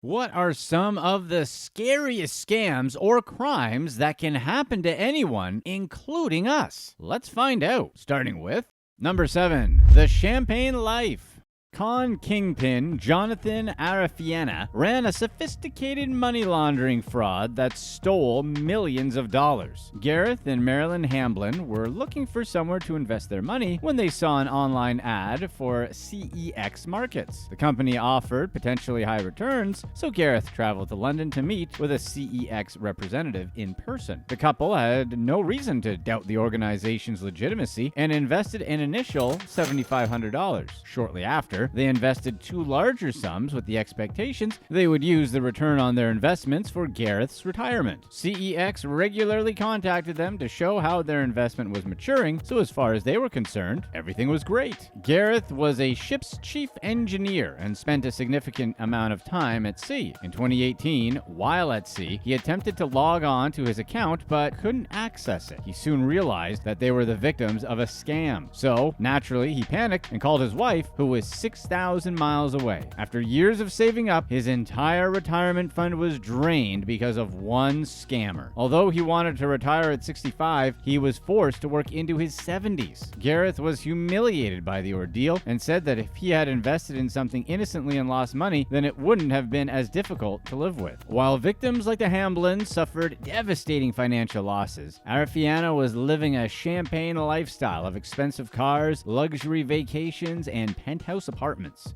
What are some of the scariest scams or crimes that can happen to anyone, including us? Let's find out, starting with number 7, the champagne life. Con kingpin Jonathan Arafiena ran a sophisticated money laundering fraud that stole millions of dollars. Gareth and Marilyn Hamblin were looking for somewhere to invest their money when they saw an online ad for CEX Markets. The company offered potentially high returns, so Gareth traveled to London to meet with a CEX representative in person. The couple had no reason to doubt the organization's legitimacy and invested an initial $7,500. Shortly after, they invested two larger sums with the expectations they would use the return on their investments for Gareth's retirement. CEX regularly contacted them to show how their investment was maturing, so as far as they were concerned, everything was great. Gareth was a ship's chief engineer and spent a significant amount of time at sea. In 2018, while at sea, he attempted to log on to his account but couldn't access it. He soon realized that they were the victims of a scam. So, naturally, he panicked and called his wife, who was 6,000 miles away. After years of saving up, his entire retirement fund was drained because of one scammer. Although he wanted to retire at 65, he was forced to work into his 70s. Gareth was humiliated by the ordeal and said that if he had invested in something innocently and lost money, then it wouldn't have been as difficult to live with. While victims like the Hamblins suffered devastating financial losses, Arafiena was living a champagne lifestyle of expensive cars, luxury vacations, and penthouse apartments.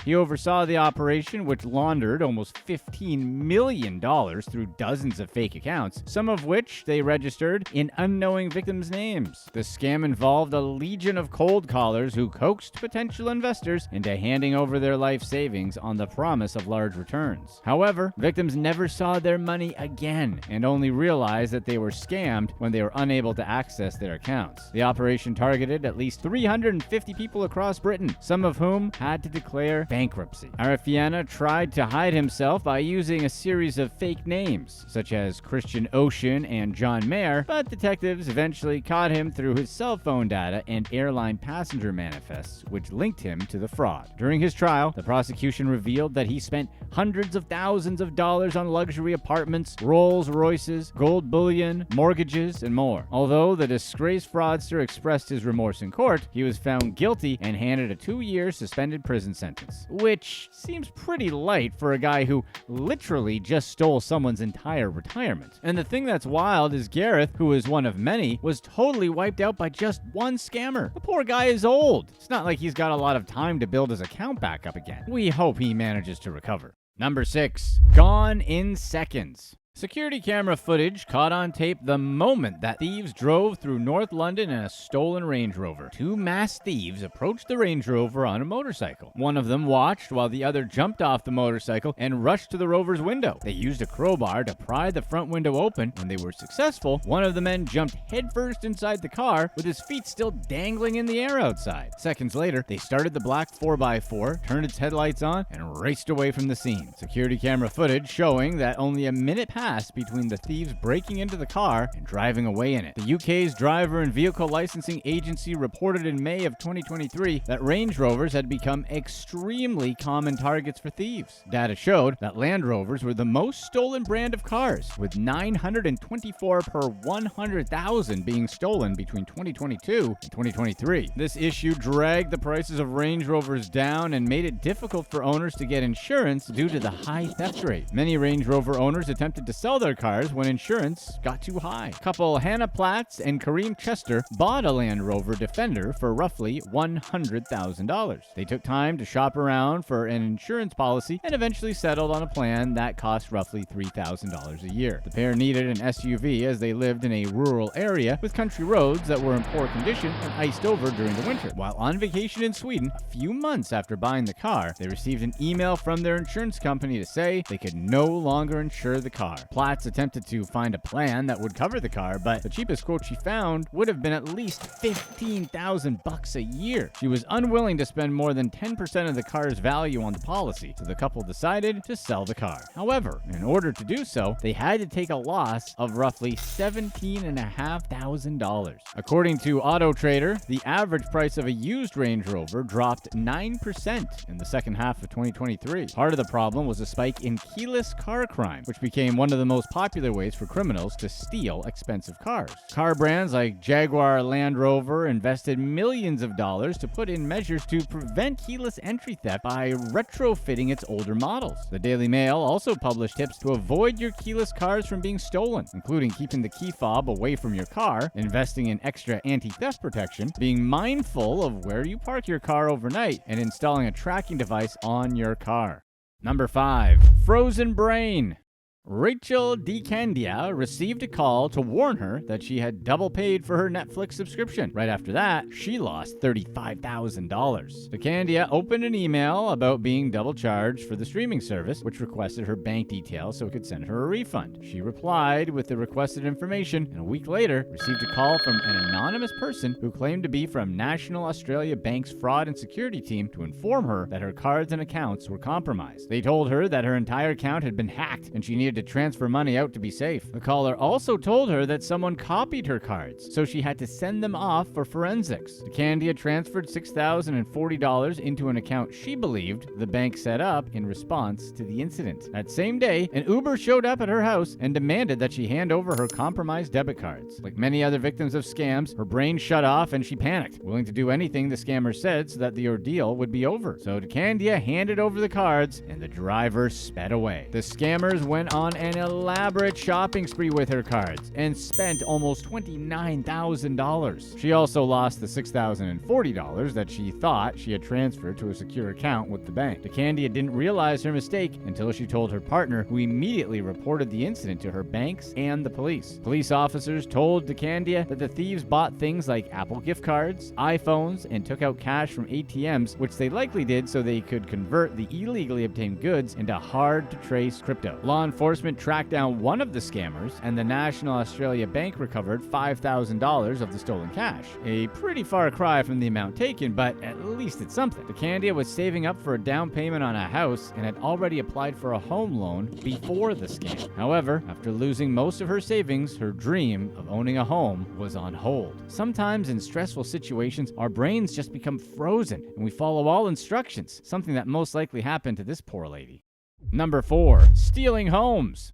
He oversaw the operation, which laundered almost $15 million through dozens of fake accounts, some of which they registered in unknowing victims' names. The scam involved a legion of cold callers who coaxed potential investors into handing over their life savings on the promise of large returns. However, victims never saw their money again and only realized that they were scammed when they were unable to access their accounts. The operation targeted at least 350 people across Britain, some of whom had to declare bankruptcy. Arafiena tried to hide himself by using a series of fake names, such as Christian Ocean and John Mayer, but detectives eventually caught him through his cell phone data and airline passenger manifests, which linked him to the fraud. During his trial, the prosecution revealed that he spent hundreds of thousands of dollars on luxury apartments, Rolls Royces, gold bullion, mortgages, and more. Although the disgraced fraudster expressed his remorse in court, he was found guilty and handed a 2-year suspended prison sentence, which seems pretty light for a guy who literally just stole someone's entire retirement. And the thing that's wild is Gareth, who is one of many, was totally wiped out by just one scammer. The poor guy is old. It's not like he's got a lot of time to build his account back up again. We hope he manages to recover. Number 6, gone in seconds. Security camera footage caught on tape the moment that thieves drove through North London in a stolen Range Rover. Two masked thieves approached the Range Rover on a motorcycle. One of them watched while the other jumped off the motorcycle and rushed to the Rover's window. They used a crowbar to pry the front window open. When they were successful, one of the men jumped headfirst inside the car with his feet still dangling in the air outside. Seconds later, they started the black 4x4, turned its headlights on, and raced away from the scene. Security camera footage showing that only a minute passed between the thieves breaking into the car and driving away in it. The UK's Driver and Vehicle Licensing Agency reported in May of 2023 that Range Rovers had become extremely common targets for thieves. Data showed that Land Rovers were the most stolen brand of cars, with 924 per 100,000 being stolen between 2022 and 2023. This issue dragged the prices of Range Rovers down and made it difficult for owners to get insurance due to the high theft rate. Many Range Rover owners attempted to sell their cars when insurance got too high. Couple Hannah Platts and Kareem Chester bought a Land Rover Defender for roughly $100,000. They took time to shop around for an insurance policy and eventually settled on a plan that cost roughly $3,000 a year. The pair needed an SUV as they lived in a rural area with country roads that were in poor condition and iced over during the winter. While on vacation in Sweden, a few months after buying the car, they received an email from their insurance company to say they could no longer insure the car. Platts attempted to find a plan that would cover the car, but the cheapest quote she found would have been at least $15,000 a year. She was unwilling to spend more than 10% of the car's value on the policy, so the couple decided to sell the car. However, in order to do so, they had to take a loss of roughly $17,500. According to Auto Trader, the average price of a used Range Rover dropped 9% in the second half of 2023. Part of the problem was a spike in keyless car crime, which became one of the most popular ways for criminals to steal expensive cars. Car brands like Jaguar Land Rover invested millions of dollars to put in measures to prevent keyless entry theft by retrofitting its older models. The Daily Mail also published tips to avoid your keyless cars from being stolen, including keeping the key fob away from your car, investing in extra anti-theft protection, being mindful of where you park your car overnight, and installing a tracking device on your car. Number 5. Frozen brain. Rachel DeCandia received a call to warn her that she had double paid for her Netflix subscription. Right after that, she lost $35,000. DeCandia opened an email about being double charged for the streaming service, which requested her bank details so it could send her a refund. She replied with the requested information, and a week later received a call from an anonymous person who claimed to be from National Australia Bank's fraud and security team to inform her that her cards and accounts were compromised. They told her that her entire account had been hacked and she needed to transfer money out to be safe. The caller also told her that someone copied her cards, so she had to send them off for forensics. DeCandia transferred $6,040 into an account she believed the bank set up in response to the incident. That same day, an Uber showed up at her house and demanded that she hand over her compromised debit cards. Like many other victims of scams, her brain shut off and she panicked, willing to do anything the scammer said so that the ordeal would be over. So DeCandia handed over the cards and the driver sped away. The scammers went on an elaborate shopping spree with her cards and spent almost $29,000. She also lost the $6,040 that she thought she had transferred to a secure account with the bank. DeCandia didn't realize her mistake until she told her partner, who immediately reported the incident to her banks and the police. Police officers told DeCandia that the thieves bought things like Apple gift cards, iPhones, and took out cash from ATMs, which they likely did so they could convert the illegally obtained goods into hard-to-trace crypto. Law enforcement tracked down one of the scammers, and the National Australia Bank recovered $5,000 of the stolen cash. A pretty far cry from the amount taken, but at least it's something. DeCandia was saving up for a down payment on a house and had already applied for a home loan before the scam. However, after losing most of her savings, her dream of owning a home was on hold. Sometimes in stressful situations, our brains just become frozen and we follow all instructions, something that most likely happened to this poor lady. Number 4. Stealing homes.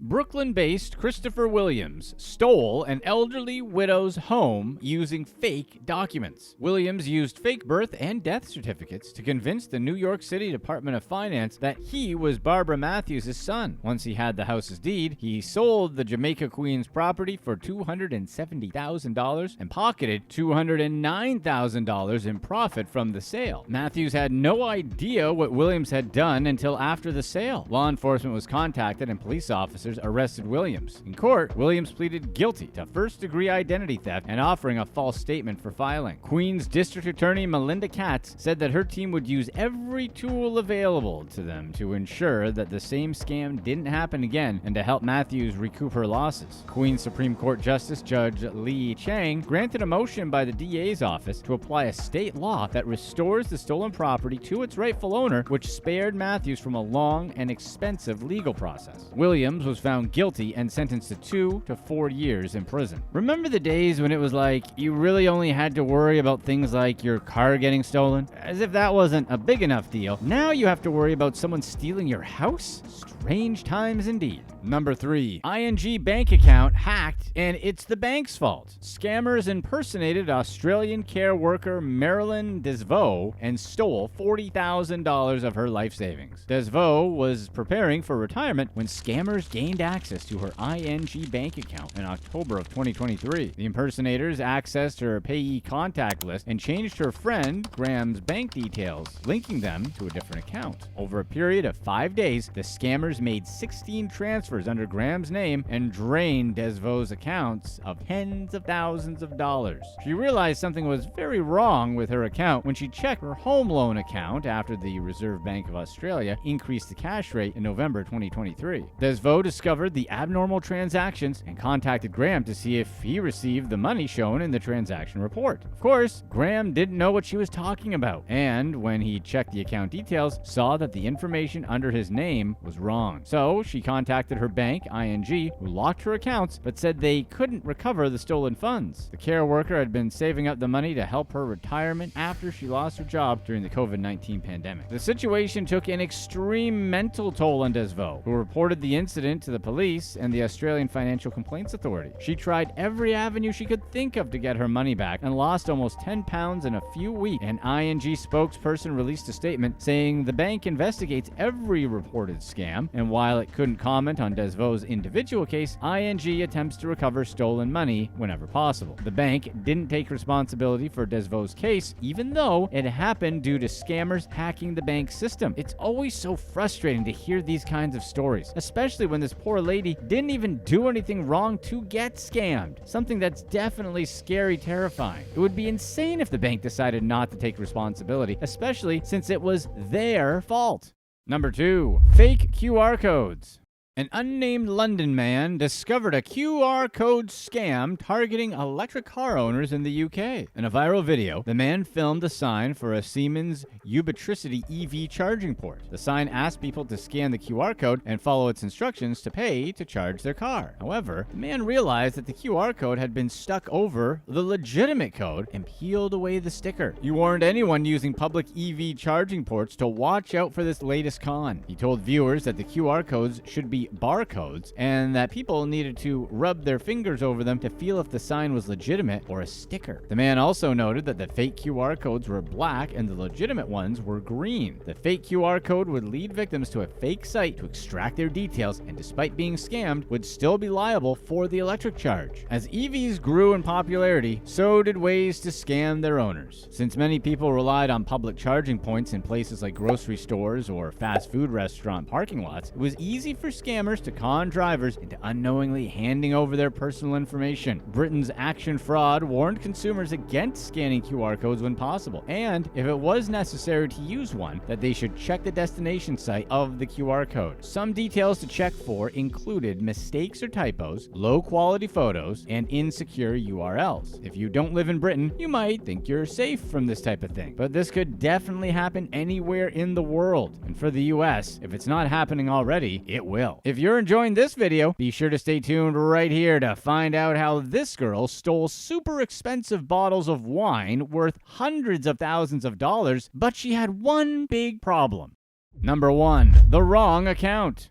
Brooklyn-based Christopher Williams stole an elderly widow's home using fake documents. Williams used fake birth and death certificates to convince the New York City Department of Finance that he was Barbara Matthews' son. Once he had the house's deed, he sold the Jamaica Queens property for $270,000 and pocketed $209,000 in profit from the sale. Matthews had no idea what Williams had done until after the sale. Law enforcement was contacted and police officers arrested Williams. In court, Williams pleaded guilty to first-degree identity theft and offering a false statement for filing. Queens District Attorney Melinda Katz said that her team would use every tool available to them to ensure that the same scam didn't happen again and to help Matthews recoup her losses. Queens Supreme Court Justice Judge Lee Chang granted a motion by the DA's office to apply a state law that restores the stolen property to its rightful owner, which spared Matthews from a long and expensive legal process. Williams was found guilty and sentenced to 2 to 4 years in prison. Remember the days when it was like you really only had to worry about things like your car getting stolen? As if that wasn't a big enough deal. Now you have to worry about someone stealing your house? Strange times indeed. Number 3. ING bank account hacked and it's the bank's fault. Scammers impersonated Australian care worker Marilyn Desvaux and stole $40,000 of her life savings. Desvaux was preparing for retirement when scammers gained access to her ING bank account in October of 2023. The impersonators accessed her payee contact list and changed her friend Graham's bank details, linking them to a different account. Over a period of 5 days, the scammers made 16 transfers under Graham's name and drained Desvaux's accounts of tens of thousands of dollars. She realized something was very wrong with her account when she checked her home loan account after the Reserve Bank of Australia increased the cash rate in November 2023. Desvaux discovered the abnormal transactions and contacted Graham to see if he received the money shown in the transaction report. Of course, Graham didn't know what she was talking about, and when he checked the account details, saw that the information under his name was wrong. So she contacted her bank, ING, who locked her accounts but said they couldn't recover the stolen funds. The care worker had been saving up the money to help her retirement after she lost her job during the COVID-19 pandemic. The situation took an extreme mental toll on Desvaux, who reported the incident to the police and the Australian Financial Complaints Authority. She tried every avenue she could think of to get her money back and lost almost £10 in a few weeks. An ING spokesperson released a statement saying the bank investigates every reported scam, and while it couldn't comment on Desvaux's individual case, ING attempts to recover stolen money whenever possible. The bank didn't take responsibility for Desvaux's case, even though it happened due to scammers hacking the bank's system. It's always so frustrating to hear these kinds of stories, especially when this poor lady didn't even do anything wrong to get scammed. Something that's definitely scary, terrifying. It would be insane if the bank decided not to take responsibility, especially since it was their fault. Number 2, fake QR codes. An unnamed London man discovered a QR code scam targeting electric car owners in the UK. In a viral video, the man filmed a sign for a Siemens Ubitricity EV charging port. The sign asked people to scan the QR code and follow its instructions to pay to charge their car. However, the man realized that the QR code had been stuck over the legitimate code and peeled away the sticker. He warned anyone using public EV charging ports to watch out for this latest con. He told viewers that the QR codes should be barcodes and that people needed to rub their fingers over them to feel if the sign was legitimate or a sticker. The man also noted that the fake QR codes were black and the legitimate ones were green. The fake QR code would lead victims to a fake site to extract their details, and despite being scammed, would still be liable for the electric charge. As EVs grew in popularity, so did ways to scam their owners. Since many people relied on public charging points in places like grocery stores or fast food restaurant parking lots, it was easy for scammers to con drivers into unknowingly handing over their personal information. Britain's Action Fraud warned consumers against scanning QR codes when possible, and if it was necessary to use one, that they should check the destination site of the QR code. Some details to check for included mistakes or typos, low-quality photos, and insecure URLs. If you don't live in Britain, you might think you're safe from this type of thing, but this could definitely happen anywhere in the world. And for the US, if it's not happening already, it will. If you're enjoying this video, be sure to stay tuned right here to find out how this girl stole super expensive bottles of wine worth hundreds of thousands of dollars, but she had one big problem. Number 1, the wrong account.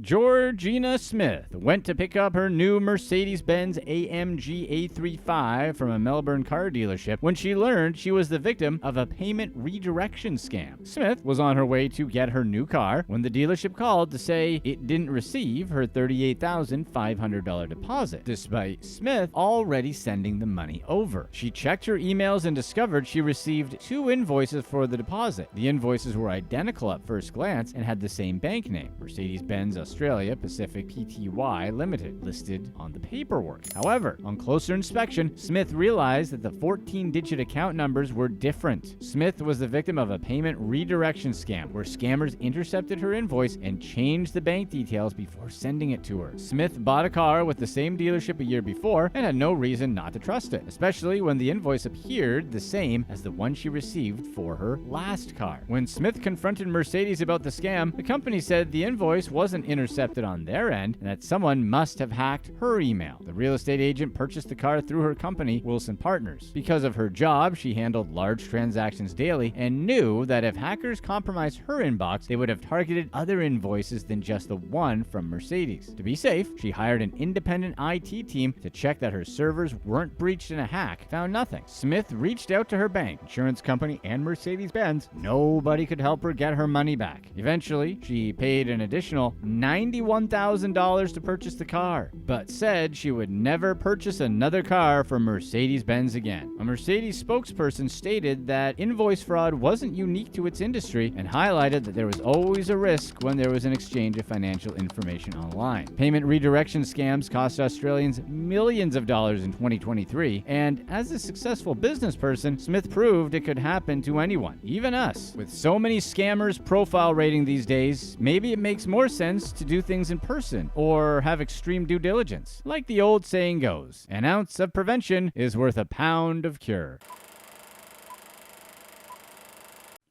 Georgina Smith went to pick up her new Mercedes-Benz AMG A35 from a Melbourne car dealership when she learned she was the victim of a payment redirection scam. Smith was on her way to get her new car when the dealership called to say it didn't receive her $38,500 deposit, despite Smith already sending the money over. She checked her emails and discovered she received 2 invoices for the deposit. The invoices were identical at first glance and had the same bank name, Mercedes-Benz Australia Pacific Pty Limited, listed on the paperwork. However, on closer inspection, Smith realized that the 14-digit account numbers were different. Smith was the victim of a payment redirection scam, where scammers intercepted her invoice and changed the bank details before sending it to her. Smith bought a car with the same dealership a year before and had no reason not to trust it, especially when the invoice appeared the same as the one she received for her last car. When Smith confronted Mercedes about the scam, the company said the invoice wasn't intercepted on their end and that someone must have hacked her email. The real estate agent purchased the car through her company, Wilson Partners. Because of her job, she handled large transactions daily and knew that if hackers compromised her inbox, they would have targeted other invoices than just the one from Mercedes. To be safe, she hired an independent IT team to check that her servers weren't breached in a hack. Found nothing. Smith reached out to her bank, insurance company, and Mercedes-Benz. Nobody could help her get her money back. Eventually, she paid an additional $91,000 to purchase the car, but said she would never purchase another car from Mercedes-Benz again. A Mercedes spokesperson stated that invoice fraud wasn't unique to its industry and highlighted that there was always a risk when there was an exchange of financial information online. Payment redirection scams cost Australians millions of dollars in 2023, and as a successful business person, Smith proved it could happen to anyone, even us. With so many scammers profile rating these days, maybe it makes more sense best to do things in person or have extreme due diligence. Like the old saying goes, an ounce of prevention is worth a pound of cure.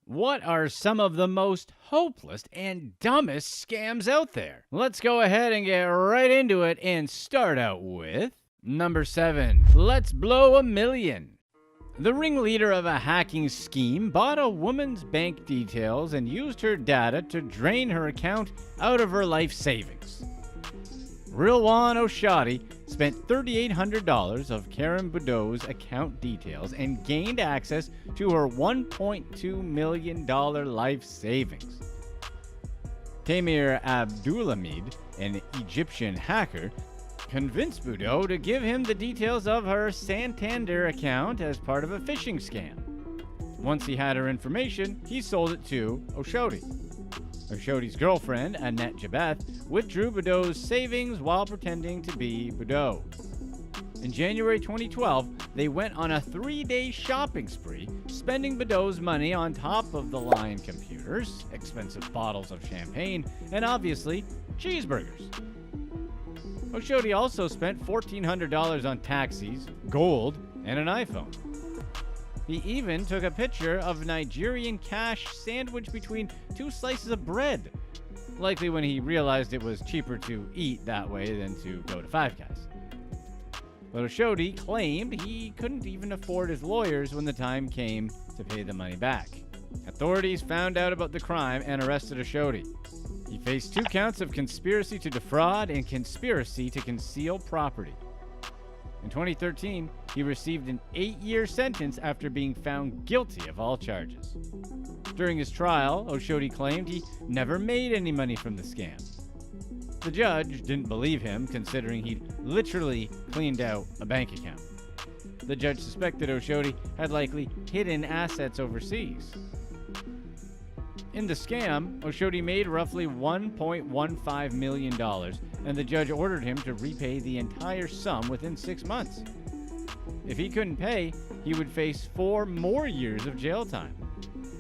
What are some of the most hopeless and dumbest scams out there? Let's go ahead and get right into it and start out with number 7. Let's blow $1 million. The ringleader of a hacking scheme bought a woman's bank details and used her data to drain her account out of her life savings. Rilwan Oshadi spent $3,800 of Karen Boudreaux's account details and gained access to her $1.2 million life savings. Tamir Abdulhamid, an Egyptian hacker, convinced Boudreaux to give him the details of her Santander account as part of a phishing scam. Once he had her information, he sold it to Oshodi. Oshodi's girlfriend, Annette Jabeth, withdrew Boudreaux's savings while pretending to be Boudreaux. In January 2012, they went on a 3-day shopping spree, spending Boudreaux's money on top-of-the-line computers, expensive bottles of champagne, and obviously, cheeseburgers. Oshodi also spent $1,400 on taxis, gold, and an iPhone. He even took a picture of Nigerian cash sandwiched between 2 slices of bread, likely when he realized it was cheaper to eat that way than to go to Five Guys. But Oshodi claimed he couldn't even afford his lawyers when the time came to pay the money back. Authorities found out about the crime and arrested Oshodi. He faced 2 counts of conspiracy to defraud and conspiracy to conceal property. In 2013, he received an 8-year sentence after being found guilty of all charges. During his trial, Oshodi claimed he never made any money from the scam. The judge didn't believe him, considering he'd literally cleaned out a bank account. The judge suspected Oshodi had likely hidden assets overseas. In the scam, Oshodi made roughly $1.15 million, and the judge ordered him to repay the entire sum within 6 months. If he couldn't pay, he would face 4 more years of jail time.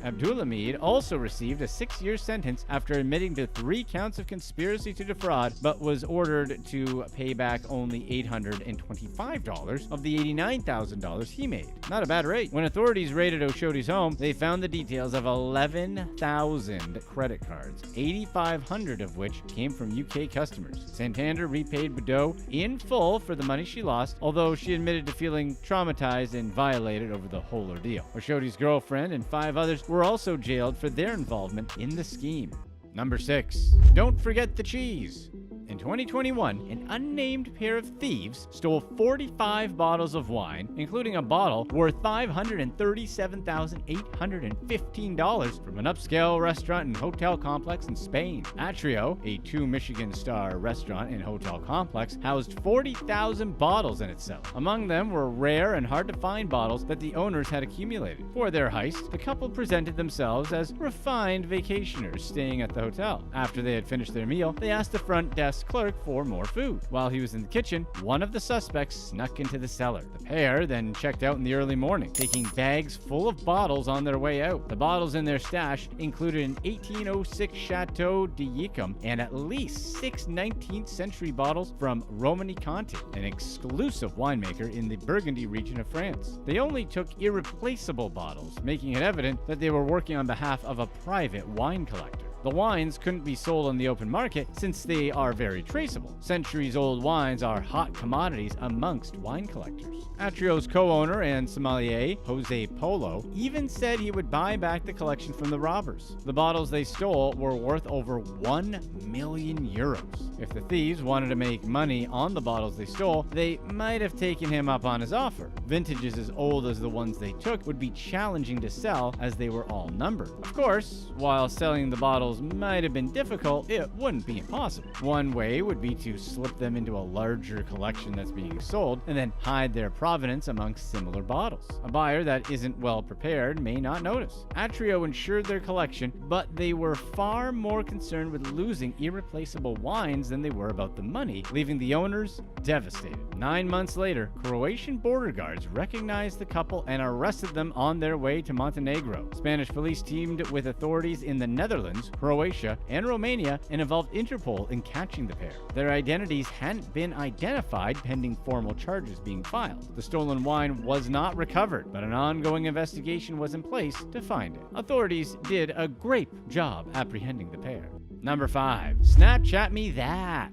Abdulhamid also received a 6-year sentence after admitting to 3 counts of conspiracy to defraud, but was ordered to pay back only $825 of the $89,000 he made. Not a bad rate. When authorities raided Oshodi's home, they found the details of 11,000 credit cards, 8,500 of which came from UK customers. Santander repaid Boudreaux in full for the money she lost, although she admitted to feeling traumatized and violated over the whole ordeal. Oshodi's girlfriend and 5 others were also jailed for their involvement in the scheme. Number 6. Don't forget the cheese. In 2021, an unnamed pair of thieves stole 45 bottles of wine, including a bottle worth $537,815 from an upscale restaurant and hotel complex in Spain. Atrio, a 2 Michigan-star restaurant and hotel complex, housed 40,000 bottles in its cellar. Among them were rare and hard-to-find bottles that the owners had accumulated. For their heist, the couple presented themselves as refined vacationers staying at the hotel. After they had finished their meal, they asked the front desk clerk for more food. While he was in the kitchen, one of the suspects snuck into the cellar. The pair then checked out in the early morning, taking bags full of bottles on their way out. The bottles in their stash included an 1806 Chateau de Yquem and at least 6 19th century bottles from Romani Conti, an exclusive winemaker in the Burgundy region of France. They only took irreplaceable bottles, making it evident that they were working on behalf of a private wine collector. The wines couldn't be sold on the open market since they are very traceable. Centuries-old wines are hot commodities amongst wine collectors. Atrio's co-owner and sommelier, Jose Polo, even said he would buy back the collection from the robbers. The bottles they stole were worth over 1 million euros. If the thieves wanted to make money on the bottles they stole, they might have taken him up on his offer. Vintages as old as the ones they took would be challenging to sell as they were all numbered. Of course, while selling the bottles might have been difficult, it wouldn't be impossible. One way would be to slip them into a larger collection that's being sold and then hide their provenance amongst similar bottles. A buyer that isn't well prepared may not notice. Atrio insured their collection, but they were far more concerned with losing irreplaceable wines than they were about the money, leaving the owners devastated. 9 months later, Croatian border guards recognized the couple and arrested them on their way to Montenegro. Spanish police teamed with authorities in the Netherlands, Croatia, and Romania and involved Interpol in catching the pair. Their identities hadn't been identified pending formal charges being filed. The stolen wine was not recovered, but an ongoing investigation was in place to find it. Authorities did a great job apprehending the pair. Number 5. Snapchat Me That.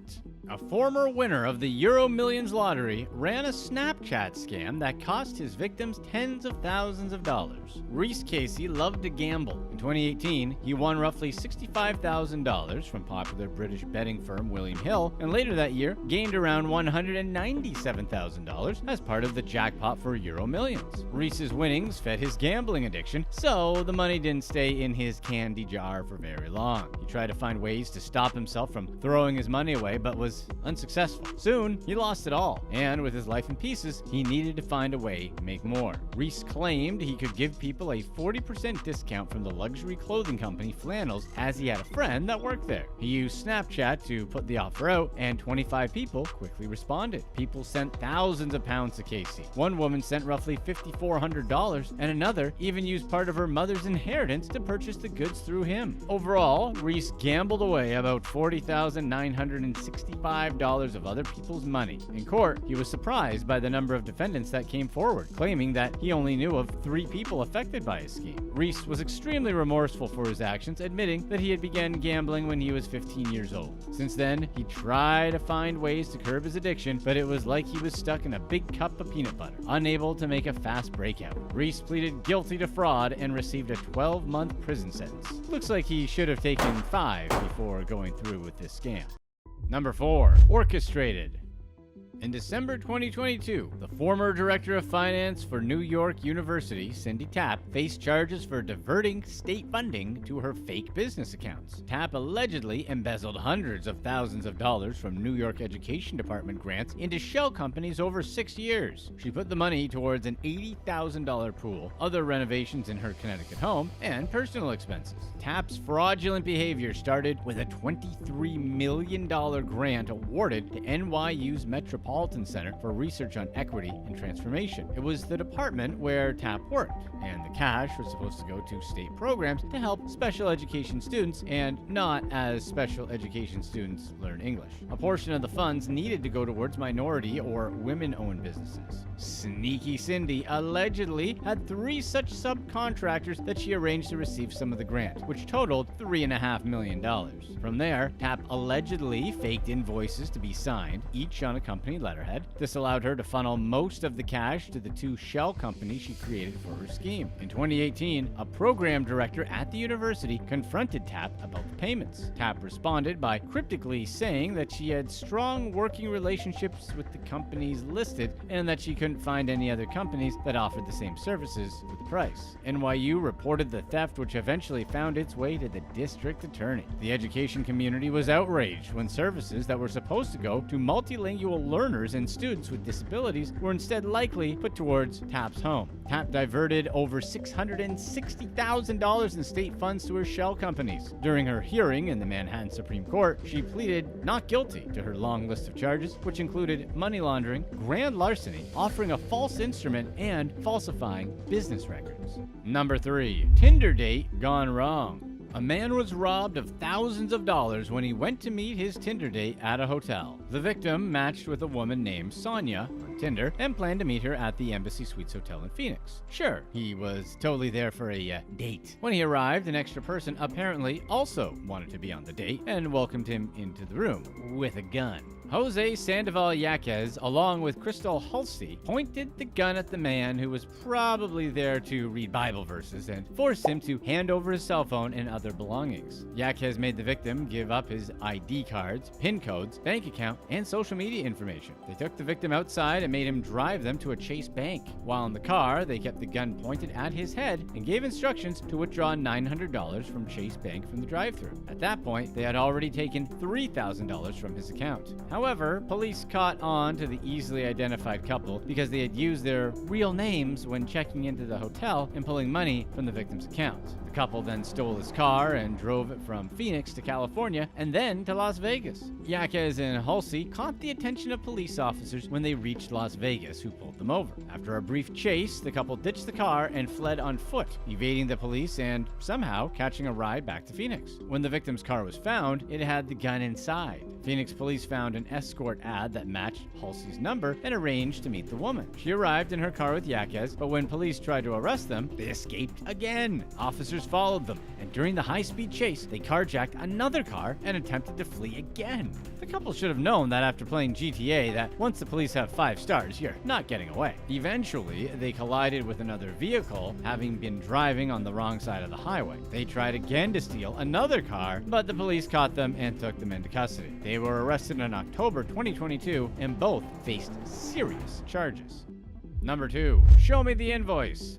A former winner of the Euro Millions lottery ran a Snapchat scam that cost his victims tens of thousands of dollars. Reese Casey loved to gamble. In 2018, he won roughly $65,000 from popular British betting firm William Hill, and later that year gained around $197,000 as part of the jackpot for Euro Millions. Reese's winnings fed his gambling addiction, so the money didn't stay in his candy jar for very long. He tried to find ways to stop himself from throwing his money away, but was unsuccessful. Soon, he lost it all, and with his life in pieces, he needed to find a way to make more. Reese claimed he could give people a 40% discount from the luxury clothing company Flannels, as he had a friend that worked there. He used Snapchat to put the offer out, and 25 people quickly responded. People sent thousands of pounds to Casey. One woman sent roughly $5,400, and another even used part of her mother's inheritance to purchase the goods through him. Overall, Reese gambled away about $40,965 of other people's money. In court, he was surprised by the number of defendants that came forward, claiming that he only knew of 3 people affected by his scheme. Reese was extremely remorseful for his actions, admitting that he had begun gambling when he was 15 years old. Since then, he tried to find ways to curb his addiction, but it was like he was stuck in a big cup of peanut butter, unable to make a fast breakout. Reese pleaded guilty to fraud and received a 12-month prison sentence. Looks like he should have taken 5 before going through with this scam. Number 4. Orchestrated. In December 2022, the former director of finance for New York University, Cindy Tapp, faced charges for diverting state funding to her fake business accounts. Tapp allegedly embezzled hundreds of thousands of dollars from New York Education Department grants into shell companies over 6 years. She put the money towards an $80,000 pool, other renovations in her Connecticut home, and personal expenses. Tapp's fraudulent behavior started with a $23 million grant awarded to NYU's Metropolitan Center for Research on Equity and Transformation. It was the department where Tapp worked, and the cash was supposed to go to state programs to help special education students and not as special education students learn English. A portion of the funds needed to go towards minority or women-owned businesses. Sneaky Cindy allegedly had 3 such subcontractors that she arranged to receive some of the grant, which totaled $3.5 million. From there, Tapp allegedly faked invoices to be signed, each on a company letterhead. This allowed her to funnel most of the cash to the 2 shell companies she created for her scheme. In 2018, a program director at the university confronted Tapp about the payments. Tapp responded by cryptically saying that she had strong working relationships with the companies listed and that she couldn't find any other companies that offered the same services with the price. NYU reported the theft, which eventually found its way to the district attorney. The education community was outraged when services that were supposed to go to multilingual learners and students with disabilities were instead likely put towards Tapp's home. Tapp diverted over $660,000 in state funds to her shell companies. During her hearing in the Manhattan Supreme Court, she pleaded not guilty to her long list of charges, which included money laundering, grand larceny, offering a false instrument, and falsifying business records. Number 3. Tinder date gone wrong. A man was robbed of thousands of dollars when he went to meet his Tinder date at a hotel. The victim matched with a woman named Sonia on Tinder and planned to meet her at the Embassy Suites Hotel in Phoenix. Sure, he was totally there for a date. When he arrived, an extra person apparently also wanted to be on the date and welcomed him into the room with a gun. Jose Sandoval Yaquez, along with Crystal Hulsey, pointed the gun at the man who was probably there to read Bible verses and forced him to hand over his cell phone and other belongings. Yaquez made the victim give up his ID cards, PIN codes, bank account, and social media information. They took the victim outside and made him drive them to a Chase bank. While in the car, they kept the gun pointed at his head and gave instructions to withdraw $900 from Chase Bank from the drive-thru. At that point, they had already taken $3,000 from his account. However, police caught on to the easily identified couple because they had used their real names when checking into the hotel and pulling money from the victim's account. The couple then stole his car and drove it from Phoenix to California and then to Las Vegas. Yaquez and Halsey caught the attention of police officers when they reached Las Vegas, who pulled them over. After a brief chase, the couple ditched the car and fled on foot, evading the police and somehow catching a ride back to Phoenix. When the victim's car was found, it had the gun inside. Phoenix police found an escort ad that matched Halsey's number and arranged to meet the woman. She arrived in her car with Yaquez, but when police tried to arrest them, they escaped again. Officers followed them, and during the high-speed chase, they carjacked another car and attempted to flee again. The couple should have known that after playing GTA that once the police have 5 stars, you're not getting away. Eventually, they collided with another vehicle, having been driving on the wrong side of the highway. They tried again to steal another car, but the police caught them and took them into custody. They were arrested in October 2022 and both faced serious charges. Number 2. Show me the invoice.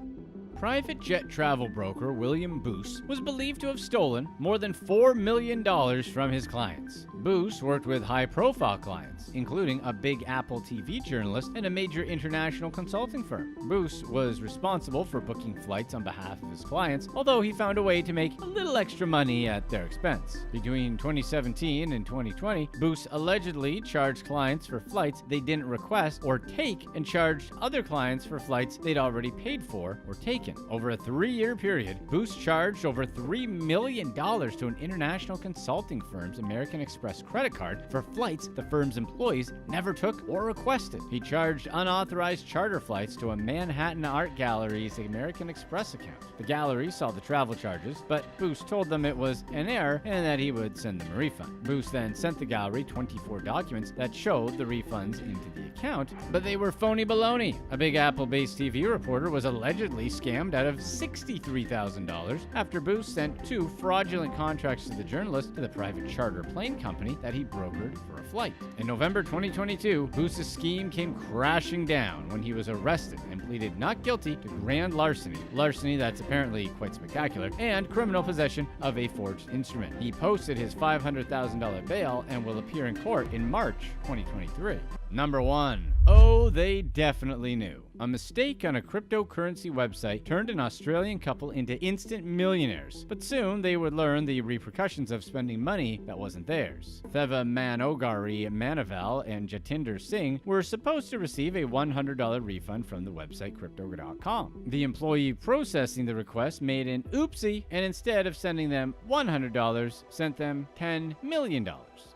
Private jet travel broker William Boos was believed to have stolen more than $4 million from his clients. Boos worked with high-profile clients, including a big Apple TV journalist and a major international consulting firm. Boos was responsible for booking flights on behalf of his clients, although he found a way to make a little extra money at their expense. Between 2017 and 2020, Boos allegedly charged clients for flights they didn't request or take and charged other clients for flights they'd already paid for or taken. Over a 3-year period, Boos charged over $3 million to an international consulting firm's American Express credit card for flights the firm's employees never took or requested. He charged unauthorized charter flights to a Manhattan art gallery's American Express account. The gallery saw the travel charges, but Boos told them it was an error and that he would send them a refund. Boos then sent the gallery 24 documents that showed the refunds into the account, but they were phony baloney. A big Apple-based TV reporter was allegedly scammed out of $63,000 after Boos sent 2 fraudulent contracts to the journalist to the private charter plane company that he brokered for a flight. In November 2022, Boos' scheme came crashing down when he was arrested and pleaded not guilty to grand larceny that's apparently quite spectacular, and criminal possession of a forged instrument. He posted his $500,000 bail and will appear in court in March 2023. Number 1. Oh, they definitely knew. A mistake on a cryptocurrency website turned an Australian couple into instant millionaires, but soon they would learn the repercussions of spending money that wasn't theirs. Theva Manogari Manaval and Jatinder Singh were supposed to receive a $100 refund from the website Crypto.com. The employee processing the request made an oopsie, and instead of sending them $100, sent them $10 million.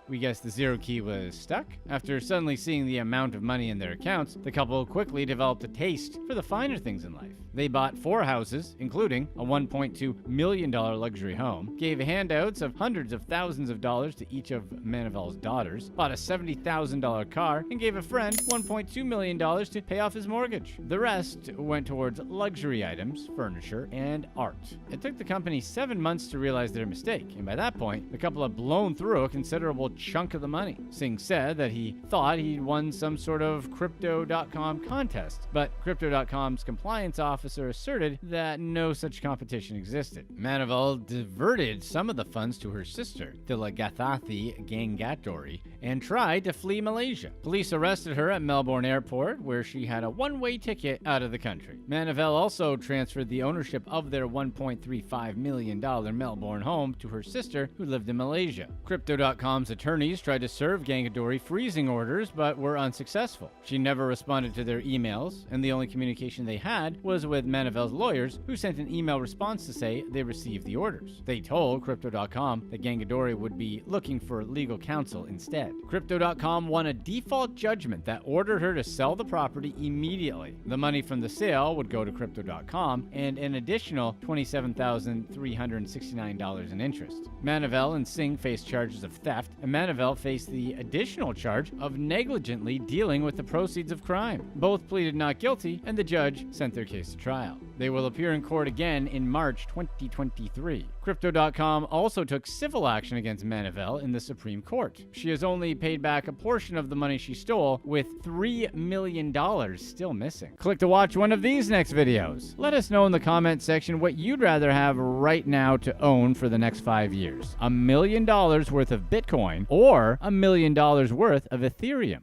We guess the zero key was stuck? After suddenly seeing the amount of money in their accounts, the couple quickly developed a taste for the finer things in life. They bought 4 houses, including a $1.2 million luxury home, gave handouts of hundreds of thousands of dollars to each of Manaval's daughters, bought a $70,000 car, and gave a friend $1.2 million to pay off his mortgage. The rest went towards luxury items, furniture, and art. It took the company 7 months to realize their mistake, and by that point, the couple had blown through a considerable chunk of the money. Singh said that he thought he'd won some sort of Crypto.com contest, but Crypto.com's compliance officer asserted that no such competition existed. Manaval diverted some of the funds to her sister, Dilagathi Gangatori, and tried to flee Malaysia. Police arrested her at Melbourne Airport, where she had a one-way ticket out of the country. Manaval also transferred the ownership of their $1.35 million Melbourne home to her sister, who lived in Malaysia. Crypto.com's attorneys tried to serve Gangadori freezing orders, but were unsuccessful. She never responded to their emails, and the only communication they had was with Manaval's lawyers, who sent an email response to say they received the orders. They told Crypto.com that Gangadori would be looking for legal counsel instead. Crypto.com won a default judgment that ordered her to sell the property immediately. The money from the sale would go to Crypto.com and an additional $27,369 in interest. Manaval and Singh faced charges of theft, and Manaval faced the additional charge of negligently dealing with the proceeds of crime. Both pleaded not guilty, and the judge sent their case to trial. They will appear in court again in March 2023. Crypto.com also took civil action against Manaval in the Supreme Court. She has only paid back a portion of the money she stole, with $3 million still missing. Click to watch one of these next videos. Let us know in the comment section what you'd rather have right now to own for the next 5 years. $1 million worth of Bitcoin or $1 million worth of Ethereum.